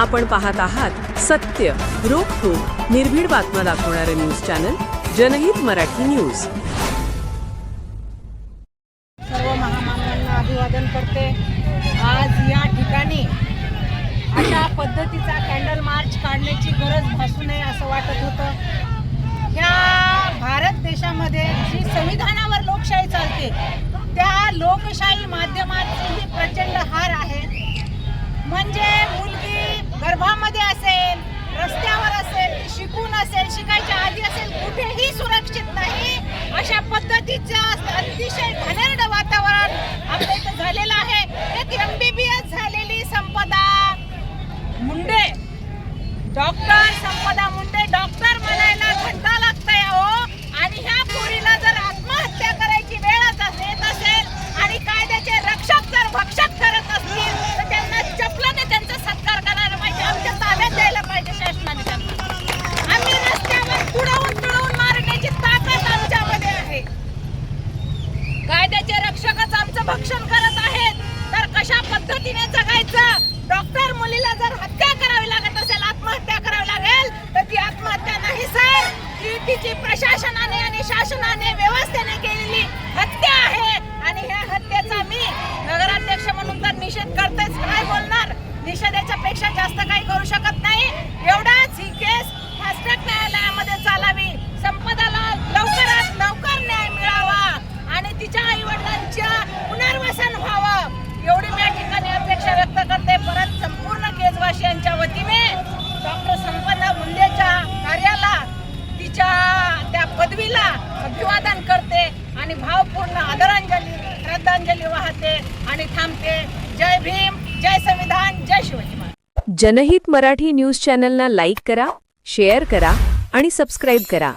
आपण पाहत आहात सत्य, रोखठोक, निर्भीड बातम्या दाखवणारे न्यूज चॅनल जनहित मराठी न्यूज। सर्व महामानवांना अभिवादन करते। आज या ठिकाणी अशा पद्धतीचा कॅन्डल मार्च काढण्याची गरज भासू नये असं वाटत होतं। या भारत देशामध्ये जी संविधानावर लोकशाही चालते त्या लोकशाही माध्यमाची ही प्रचंड हार आहे। म्हणजे मुलगी गर्भामध्ये असेल, रस्त्यावर असेल, शिकून असेल, शिकायच्या आधी असेल, कुठेही सुरक्षित नाही अशा पद्धतीचं अतिशय घाणेरडं वातावरण आपल्या इथं झालेलं आहे। एक MBBS झालेली संपदा मुंडे, डॉक्टर संपदा मुंडे, डॉक्टर म्हणायला घंटा लागतंय हो। आणि ह्या पोरीला जर आत्महत्या करायची वेळच येत असेल आणि कायद्याचे रक्षक जर भक्षक करत असतील तर त्यांना चपलाने त्यांचा सत्कार करायला पाहिजे, आमच्या ताब्यात द्यायला पाहिजे शासनाने त्यांना। आम्ही रस्त्यावर तुडवून मारण्याची ताकद आमच्यामध्ये आहे। कायद्याचे रक्षकच आमचं भक्षण करत आहेत तर कशा पद्धतीने जगायचं? डॉक्टर मुलीला जर हत्या करावी लागत असेल, आत्महत्या करावी लागेल तर ती आत्महत्या नाही सर, ती तिची प्रशासनाने आणि शासनाने व्यवस्थेने केलेली हत्या आहे। आणि ह्या हत्येचा मी नगराध्यक्ष म्हणून तर निषेध करतेच, काय बोलणार, निषेधाच्या पेक्षा जास्त काही करू शकत नाही। एवढाच ही केस फास्ट ट्रॅक न्यायालयामध्ये चालावी, संपदाला लवकरात लवकर न्याय मिळावा आणि तिच्या आई वडिलांच्या पुनर्वसन व्हावं एवढी मी या ठिकाणी अपेक्षा व्यक्त करते। परत संपूर्ण केजवासियांच्या वतीने डॉक्टर संपदा मुंडेच्या कार्याला, तिच्या त्या पदवीला अभिवादन करते आणि भावपूर्ण आदरांजली श्रद्धांजली वाहते आणि थांबते। जय भीम, जय संविधान, जय शिवाजी महाराज। जनहित मराठी न्यूज चॅनलला लाईक करा, शेअर करा आणि सबस्क्राइब करा।